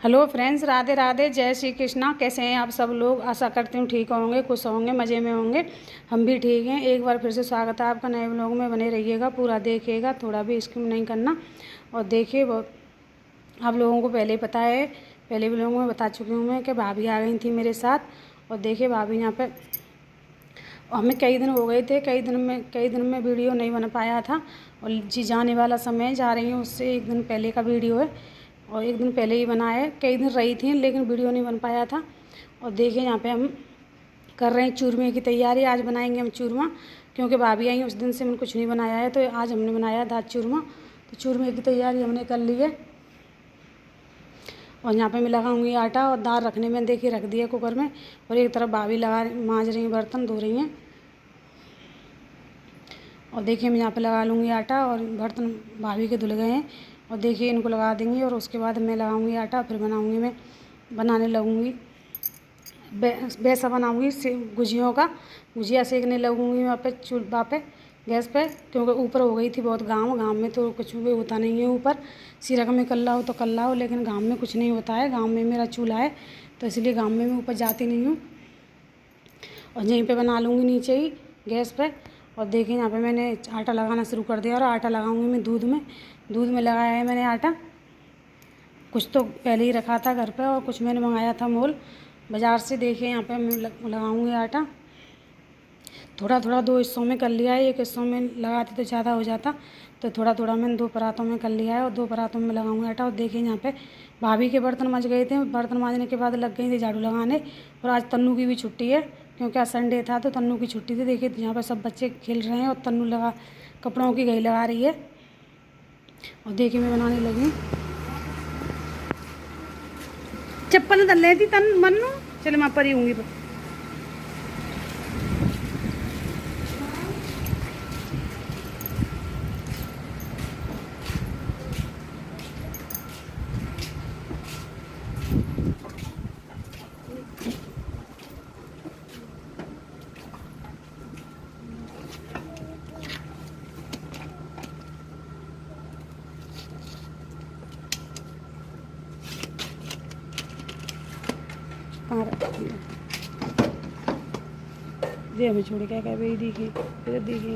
Hello friends, Radhe Radhe, जय श्री कृष्णा। कैसे हैं आप सब लोग? आशा करती हूँ ठीक होंगे, खुश होंगे, मज़े में होंगे। हम भी ठीक हैं। एक बार फिर से स्वागत है आपका नए व्लॉग में। बने रहिएगा, पूरा देखिएगा, थोड़ा भी स्किप नहीं करना। और देखिए, वो आप लोगों को पहले ही पता है, पहले व्लॉग में बता चुकी हूँ मैं कि भाभी आ गई थी मेरे साथ। और देखिए भाभी यहाँ पर, हमें कई दिन हो गए थे, कई दिन में वीडियो नहीं बना पाया था। और जी जाने वाला समय जा रही हूँ, उससे एक दिन पहले का वीडियो है और एक दिन पहले ही बना है। कई दिन रही थी लेकिन वीडियो नहीं बन पाया था। और देखिए यहाँ पे हम कर रहे हैं चूरमे की तैयारी। आज बनाएंगे हम चूरमा, क्योंकि भाभी आई उस दिन से मैंने कुछ नहीं बनाया है, तो आज हमने बनाया दाल चूरमा। तो चूरमे की तैयारी हमने कर ली है। और यहाँ पे मैं लगाऊंगी आटा, और दाल रखने में देखिए रख दिया कुकर में। और एक तरफ भाभी मांज रही हैं, बर्तन धो रही हैं। और देखिए मैं यहाँ पे लगा लूँगी आटा, और बर्तन भाभी के धुल गए हैं। और देखिए इनको लगा देंगी, और उसके बाद मैं लगाऊंगी आटा, फिर बनाने लगूँगी। बेसा बनाऊँगी गुजियों का, गुजिया सेकने लगूँगी वहाँ पे चूल्हा पे, गैस पे। क्योंकि ऊपर हो गई थी बहुत गाँव में तो कुछ भी होता नहीं है ऊपर। सिरक में कल्ला हो तो कल्ला हो, लेकिन गाँव में कुछ नहीं होता है। गाँव में मेरा चूल्हा है, तो इसलिए गाँव में मैं ऊपर जाती नहीं हूँ। और यहीं पे बना लूँगी नीचे ही गैस पे। और देखिए यहाँ पे मैंने आटा लगाना शुरू कर दिया, और आटा लगाऊंगी मैं दूध में लगाया है मैंने आटा। कुछ तो पहले ही रखा था घर पे, और कुछ मैंने मंगाया था मोल बाज़ार से। देखिए यहाँ पे मैं लगाऊंगी आटा। थोड़ा थोड़ा दो हिस्सों में कर लिया है, एक हिस्सों में लगाती तो ज़्यादा हो जाता, तो थोड़ा थोड़ा मैंने दो परातों में कर लिया है, और दो परातों में लगाऊंगी आटा। और देखिए यहाँ पे भाभी के बर्तन मँज गए थे, बर्तन मांजने के बाद लग गई थी झाड़ू लगाने। और आज तन्नू की भी छुट्टी है, क्योंकि आज संडे था, तो तन्नू की छुट्टी थी। देखिए यहाँ पर सब बच्चे खेल रहे हैं, और तन्नू कपड़ों की घई लगा रही है। और देखिए मैं बनाने लगी। चप्पल डाल रही थी तन मन्नू, चले मैं परी हूँगी। ये हमें छोड़ क्या क्या भाई दिखी इधर दिखी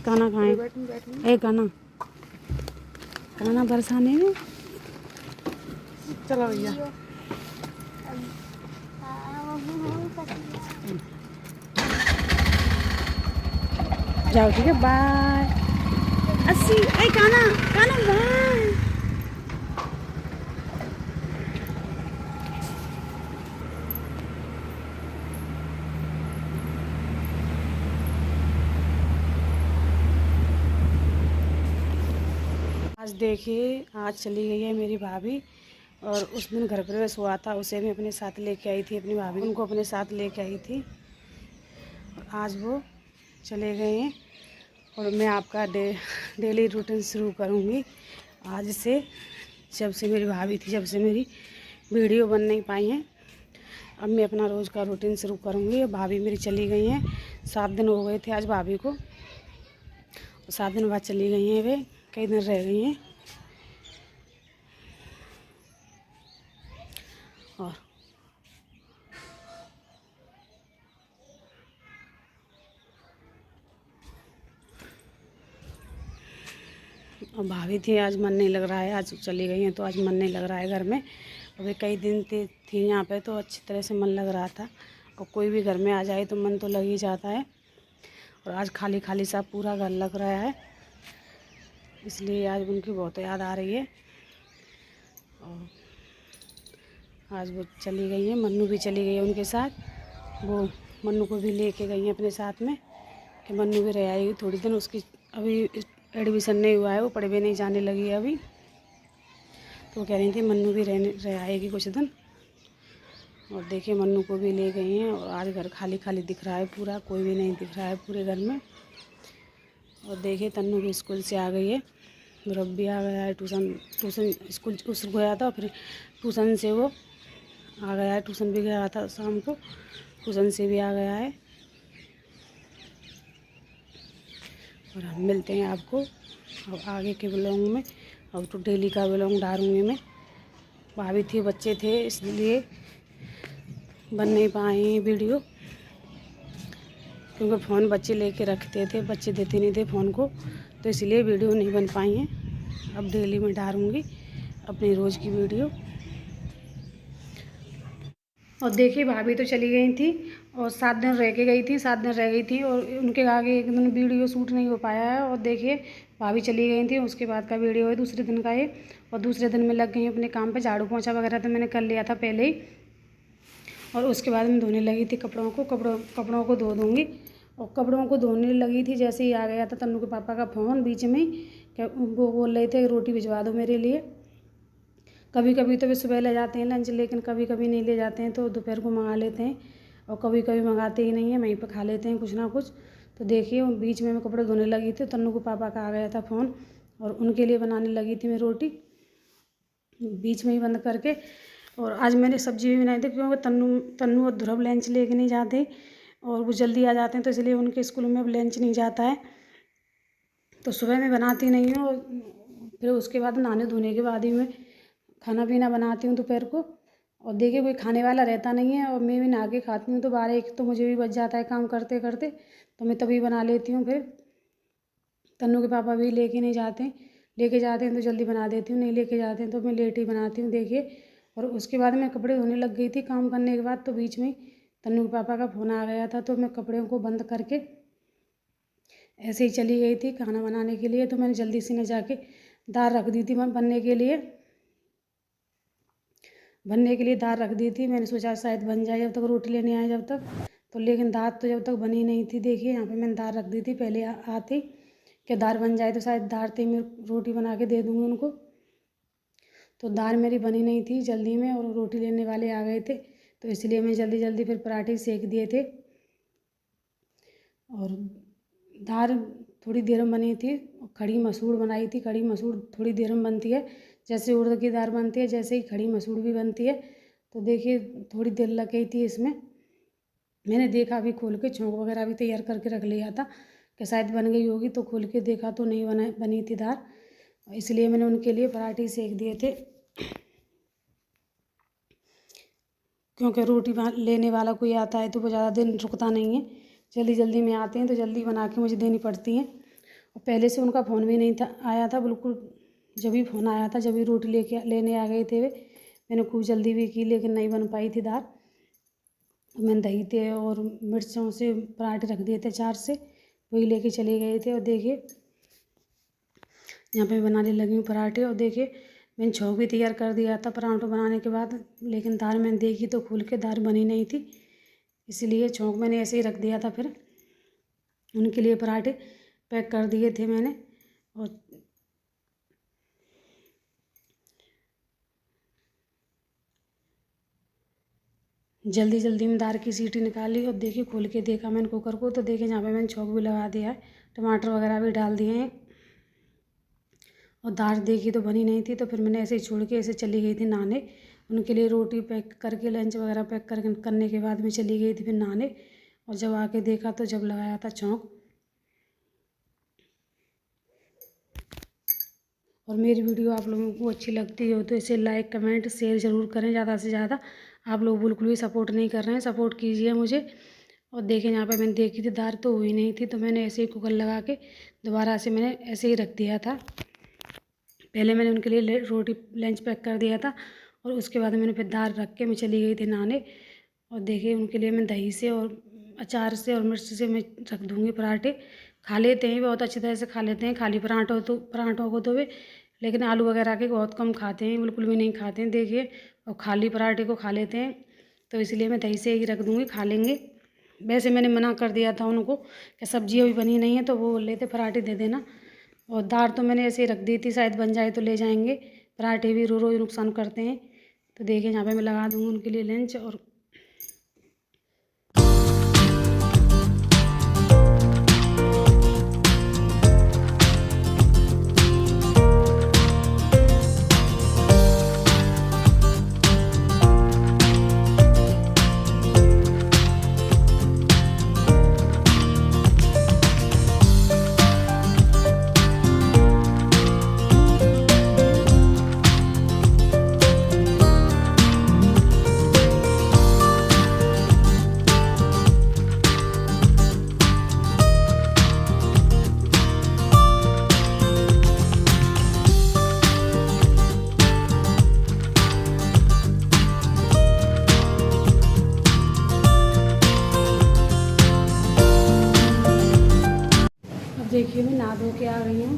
खाना खाए खाना खाना बरसाने में। चलो भैया जाओ, ठीक है, बाय। अस्सी खाना खाना बाय। आज देखिए, आज चली गई है मेरी भाभी, और उस दिन घर प्रवेश हुआ था, उसे मैं अपने साथ लेके आई थी। अपनी भाभी उनको अपने साथ लेके आई थी, और आज वो चले गए हैं। और मैं आपका डेली रूटीन शुरू करूँगी आज से। जब से मेरी भाभी थी, जब से मेरी वीडियो बन नहीं पाई हैं, अब मैं अपना रोज़ का रूटीन शुरू करूँगी। भाभी मेरी चली गई हैं, 7 दिन हो गए थे आज भाभी को, और 7 दिन बाद चली गई हैं। वे कई दिन रह गई हैं। और भाभी थी, आज मन नहीं लग रहा है। आज चली गई हैं तो आज मन नहीं लग रहा है घर में। अभी कई दिन थी यहाँ पे, तो अच्छी तरह से मन लग रहा था। और कोई भी घर में आ जाए तो मन तो लग ही जाता है। और आज खाली खाली सा पूरा घर लग रहा है, इसलिए आज उनकी बहुत याद आ रही है। और आज वो चली गई हैं, मन्नू भी चली गई है उनके साथ। वो मन्नू को भी लेके गई हैं अपने साथ में, कि मन्नू भी रह आएगी थोड़ी दिन। उसकी अभी एडमिशन नहीं हुआ है, वो पढ़ भी नहीं जाने लगी है अभी, तो कह रही थी मन्नू भी रह आएगी कुछ दिन। और देखिए मन्नू को भी ले गई हैं, और आज घर खाली खाली दिख रहा है पूरा, कोई भी नहीं दिख रहा है पूरे घर में। और देखिए तन्नू भी स्कूल से आ गई है, रब्बी आ गया है ट्यूशन स्कूल उस गया था, फिर ट्यूशन से वो आ गया है। ट्यूशन भी गया था शाम को, ट्यूशन से भी आ गया है। और हम मिलते हैं आपको अब आगे के ब्लॉग में। अब तो डेली का ब्लॉग डालूँगी मैं। भाभी थी, बच्चे थे, इसलिए बन नहीं पाए वीडियो, क्योंकि फ़ोन बच्चे लेके रखते थे, बच्चे देते नहीं थे फ़ोन को, तो इसलिए वीडियो नहीं बन पाई हैं। अब डेली में डालूँगी अपनी रोज़ की वीडियो। और देखिए भाभी तो चली गई थी और 7 दिन रह के गई थी, 7 दिन रह गई थी और उनके आगे एक दिन वीडियो शूट नहीं हो पाया है। और देखिए भाभी चली गई थी, उसके बाद का वीडियो है दूसरे दिन का है। और दूसरे दिन में लग गई अपने काम पे। झाड़ू पोंछा वगैरह तो मैंने कर लिया था पहले ही, और उसके बाद मैं धोने लगी थी कपड़ों को धो दूँगी। और कपड़ों को धोने लगी थी, जैसे ही आ गया था तन्नू के पापा का फ़ोन बीच में, क्या वो बोल रहे थे रोटी भिजवा दो मेरे लिए। कभी कभी तो वे सुबह ले जाते हैं लंच, लेकिन कभी कभी नहीं ले जाते हैं तो दोपहर को मंगा लेते हैं, और कभी कभी मंगाते ही नहीं है, वहीं पर खा लेते हैं कुछ ना कुछ। तो देखिए बीच में मैं कपड़े धोने लगी थी, तन्नू के पापा का आ गया था फ़ोन, और उनके लिए बनाने लगी थी मैं रोटी बीच में ही बंद करके। और आज मैंने सब्ज़ी भी बनाई थी, क्योंकि तन्नू और ध्रुव लंच लेके नहीं जाते और वो जल्दी आ जाते हैं, तो इसलिए उनके स्कूल में अब लंच नहीं जाता है। तो सुबह मैं बनाती नहीं हूँ, और फिर उसके बाद नहाने धोने के बाद ही मैं खाना पीना बनाती हूँ दोपहर को। और देखिए कोई खाने वाला रहता नहीं है, और मैं भी नहा के खाती हूँ, तो 12-1 तो मुझे भी बच जाता है काम करते करते, तो मैं तभी बना लेती हूँ। फिर तन्नू के पापा भी लेके नहीं जाते, लेके जाते हैं तो जल्दी बना देती हूँ, नहीं लेके जाते हैं तो मैं लेट ही बनाती हूँ। देखिए और उसके बाद मैं कपड़े धोने लग गई थी काम करने के बाद, तो बीच में तन्नू के पापा का फ़ोन आ गया था, तो मैं कपड़ों को बंद करके ऐसे ही चली गई थी खाना बनाने के लिए। तो मैंने जल्दी से न जाके दाल रख दी थी बनने के लिए दाल रख दी थी। मैंने सोचा शायद बन जाए जब तक रोटी लेने आए जब तक, तो लेकिन दाल तो जब तक बनी नहीं थी। देखिए यहाँ पे मैंने दाल रख दी थी पहले आते कि दाल बन जाए तो शायद दाल ते मैं रोटी बना के दे दूँगी उनको। तो दाल मेरी बनी नहीं थी जल्दी में, और रोटी लेने वाले आ गए थे, तो इसलिए मैं जल्दी जल्दी फिर पराठे सेक दिए थे। और दाल थोड़ी देर में बनी थी, खड़ी मसूर बनाई थी। खड़ी मसूर थोड़ी देर में बनती है, जैसे उड़द की दाल बनती है जैसे ही खड़ी मसूर भी बनती है। तो देखिए थोड़ी देर लग गई थी इसमें। मैंने देखा अभी खोल के, छोंक वगैरह भी तैयार करके रख लिया था कि शायद बन गई होगी, तो खोल के देखा तो नहीं बनी थी दाल, इसलिए मैंने उनके लिए पराठे सेक दिए थे। क्योंकि रोटी लेने वाला कोई आता है तो वो ज़्यादा दिन रुकता नहीं है, जल्दी जल्दी में आते हैं तो जल्दी बना के मुझे देनी पड़ती हैं। और पहले से उनका फ़ोन भी नहीं था आया था बिल्कुल, जब भी फ़ोन आया था जब भी रोटी लेने आ गए थे वे। मैंने खूब जल्दी भी की लेकिन नहीं बन पाई थी दाल। मैंने दही थे और मिर्चों से पराठे रख दिए थे 4 से, वही लेके चले गए थे। और देखिए यहाँ पे बनाने लगी हूँ पराठे। और देखिए मैंने छोंक भी तैयार कर दिया था पराठों बनाने के बाद, लेकिन दाल मैंने देखी तो खोल के दाल बनी नहीं थी, इसलिए छोंक मैंने ऐसे ही रख दिया था। फिर उनके लिए पराठे पैक कर दिए थे मैंने। और जल्दी जल्दी में दाल की सीटी निकाली, और देखिए खोल के देखा मैंने कुकर को, तो देखिए यहाँ पे मैंने छोंक भी लगा दिया है, टमाटर वगैरह भी डाल दिए हैं। और दाल देखी तो बनी नहीं थी, तो फिर मैंने ऐसे ही छोड़ के ऐसे चली गई थी नहाने। उनके लिए रोटी पैक करके लंच वगैरह पैक करने के बाद मैं चली गई थी फिर नहाने। और जब आके देखा तो जब लगाया था छोंक। और मेरी वीडियो आप लोगों को अच्छी लगती हो तो इसे लाइक कमेंट शेयर ज़रूर करें ज़्यादा से ज़्यादा। आप लोग बिल्कुल भी सपोर्ट नहीं कर रहे हैं, सपोर्ट कीजिए मुझे। और देखें यहाँ पे मैंने देखी थी दाल तो हुई नहीं थी, तो मैंने ऐसे ही कुकर लगा के दोबारा से मैंने ऐसे ही रख दिया था। पहले मैंने उनके लिए रोटी लंच पैक कर दिया था, और उसके बाद मैंने फिर दाल रख के मैं चली गई थी नहाने। और देखिए उनके लिए मैं दही से और अचार से और मिर्च से मैं रख दूँगी पराठे। खा लेते हैं बहुत अच्छी तरह से, खा लेते हैं खाली पराठों को तो वे, लेकिन आलू वगैरह के बहुत कम खाते हैं, बिल्कुल भी नहीं खाते हैं देखिए। और खाली पराठे को खा लेते हैं, तो इसलिए मैं दही से ही रख दूँगी, खा लेंगे। वैसे मैंने मना कर दिया था उनको कि सब्जी अभी बनी नहीं है, तो वो बोल रहे थे पराठे दे देना। और दाल तो मैंने ऐसे ही रख दी थी, शायद बन जाए तो ले जाएंगे। पराठे भी रोज़ नुकसान करते हैं। तो देखिए यहाँ पे मैं लगा दूँगी उनके लिए लंच। और देखिए मैं नहा धो के आ गई हूँ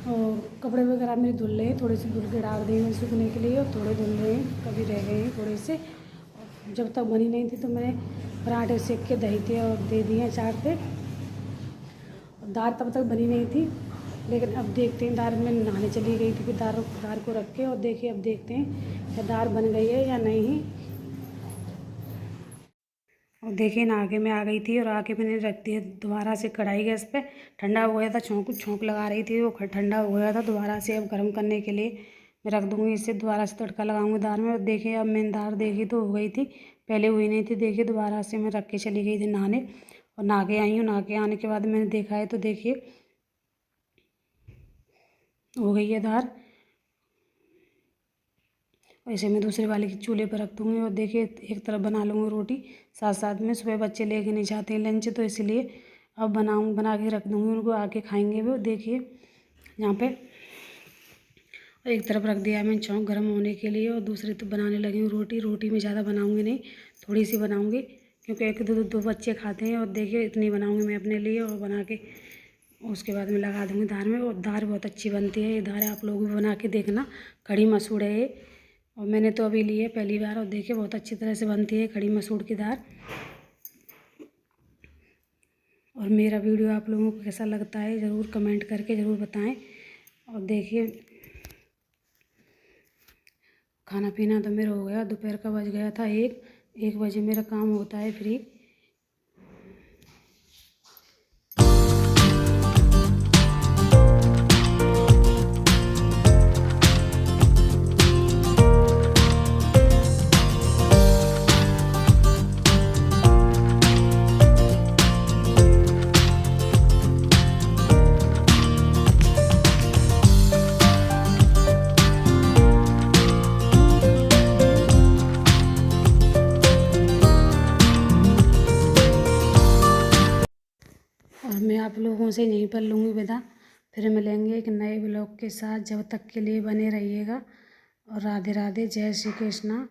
और कपड़े वगैरह मेरे धुल रहे हैं, थोड़े से धुल के डाल दी मैं सूखने के लिए और थोड़े धुल रहे हैं, कभी रह गए हैं थोड़े से। और जब तक बनी नहीं थी तो मैंने पराठे सेक के दही थे और दे दिए चाट पे। और दाल तब तक बनी नहीं थी, लेकिन अब देखते हैं। दाल में नहाने चली गई थी, फिर दाल को रख के और देखिए अब देखते हैं क्या दाल बन गई है या नहीं। और देखिए ना, आगे मैं आ गई थी और आके मैंने रख दिया दोबारा से कढ़ाई गैस पे। ठंडा हो गया था, छोंक लगा रही थी, वो ठंडा हो गया था। दोबारा से अब गर्म करने के लिए मैं रख दूँगी इसे, दोबारा से तड़का लगाऊंगी दाल में। और देखिए अब मैंने दाल देखी तो हो गई थी, पहले हुई नहीं थी। देखिए दोबारा से मैं रख के चली गई थी नहाने और नहा के आई हूँ। नहा के आने के बाद मैंने देखा है तो देखिए हो गई है दाल। और इसे मैं दूसरे वाले के चूल्हे पर रख दूँगी और देखिए एक तरफ बना लूँगी रोटी साथ साथ में। सुबह बच्चे लेके नहीं जाते हैं लंच, तो इसलिए अब बना के रख दूँगी, उनको आके खाएंगे वो। देखिए यहाँ पे और एक तरफ रख दिया मैंने चौंक गर्म होने के लिए और दूसरी तो बनाने लगी हूँ रोटी। रोटी में ज़्यादा बनाऊँगी नहीं, थोड़ी सी बनाऊँगी क्योंकि एक दो बच्चे खाते हैं। और देखिए इतनी बनाऊँगी मैं अपने लिए और बना के उसके बाद में लगा दूँगी दाल में। और दाल बहुत अच्छी बनती है ये दाल, आप लोग भी बना के देखना। कड़ी मसूर है ये और मैंने तो अभी ली है पहली बार और देखिए बहुत अच्छी तरह से बनती है कड़ी मसूर की दाल। और मेरा वीडियो आप लोगों को कैसा लगता है ज़रूर कमेंट करके ज़रूर बताएं। और देखिए खाना पीना तो मेरा हो गया, दोपहर का बज गया था 1 बजे मेरा काम होता है फ्री। और मैं आप लोगों से यहीं पर लूँगी विदा, फिर मिलेंगे एक नए ब्लॉग के साथ। जब तक के लिए बने रहिएगा और राधे राधे, जय श्री कृष्णा।